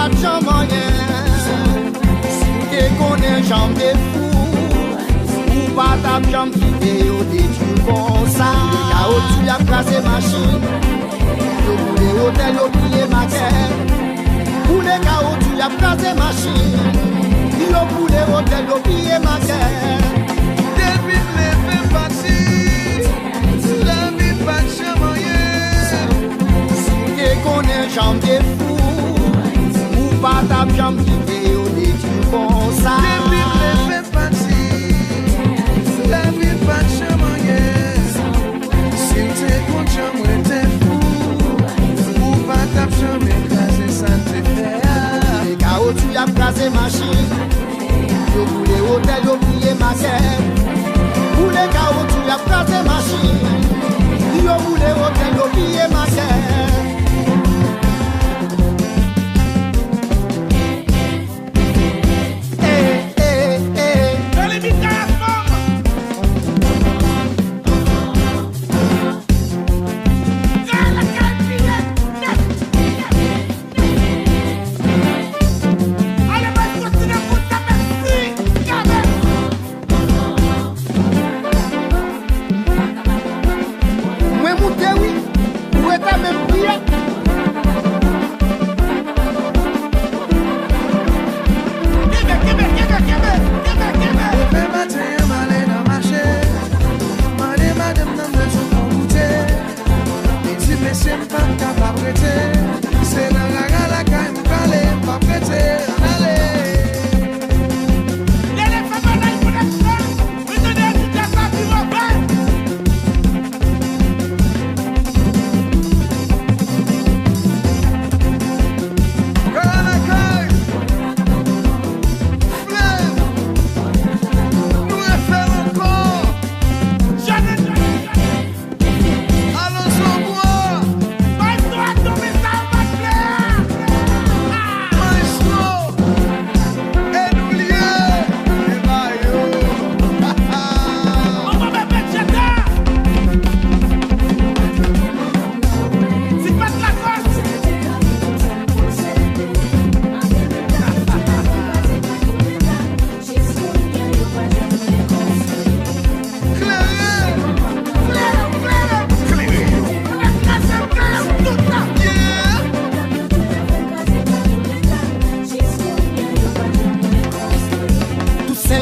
pas de jambe rien. T'es qu'on est jambe de fou. Ou pas ta jambe qui t'est au détruit comme ça. Les chaos, tu as placé machine. Yo boule hôtel, yo pillé maquette. Pour les chaos, tu as placé machine. Yo boule hôtel, yo pillé maquette. Depuis les faits partis, la vie pas de jambe rien. T'es qu'on est jambe de fou. Ou pas ta jambe qui t'est au détruit comme ça. Depuis les faits partis, la vie pas de jambe rien. Si t'es contre jambe, t'es fou. Ou pas ta jambe écrasée, ça te fait. Les chaos, tu as placé machine. Yo boule hôtel, yo pillé maquette. Pour les chaos, tu as placé machine. Yo boule hôtel, yo pillé maquette.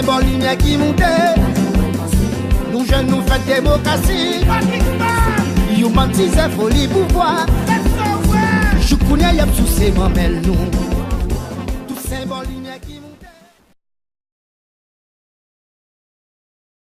Bon lumière qui monte, nous jeunes nous fait démocratie. You menti c'est folie pouvoir. Je connais y'a tous ces mamelles nous. Tous ces bon lumière qui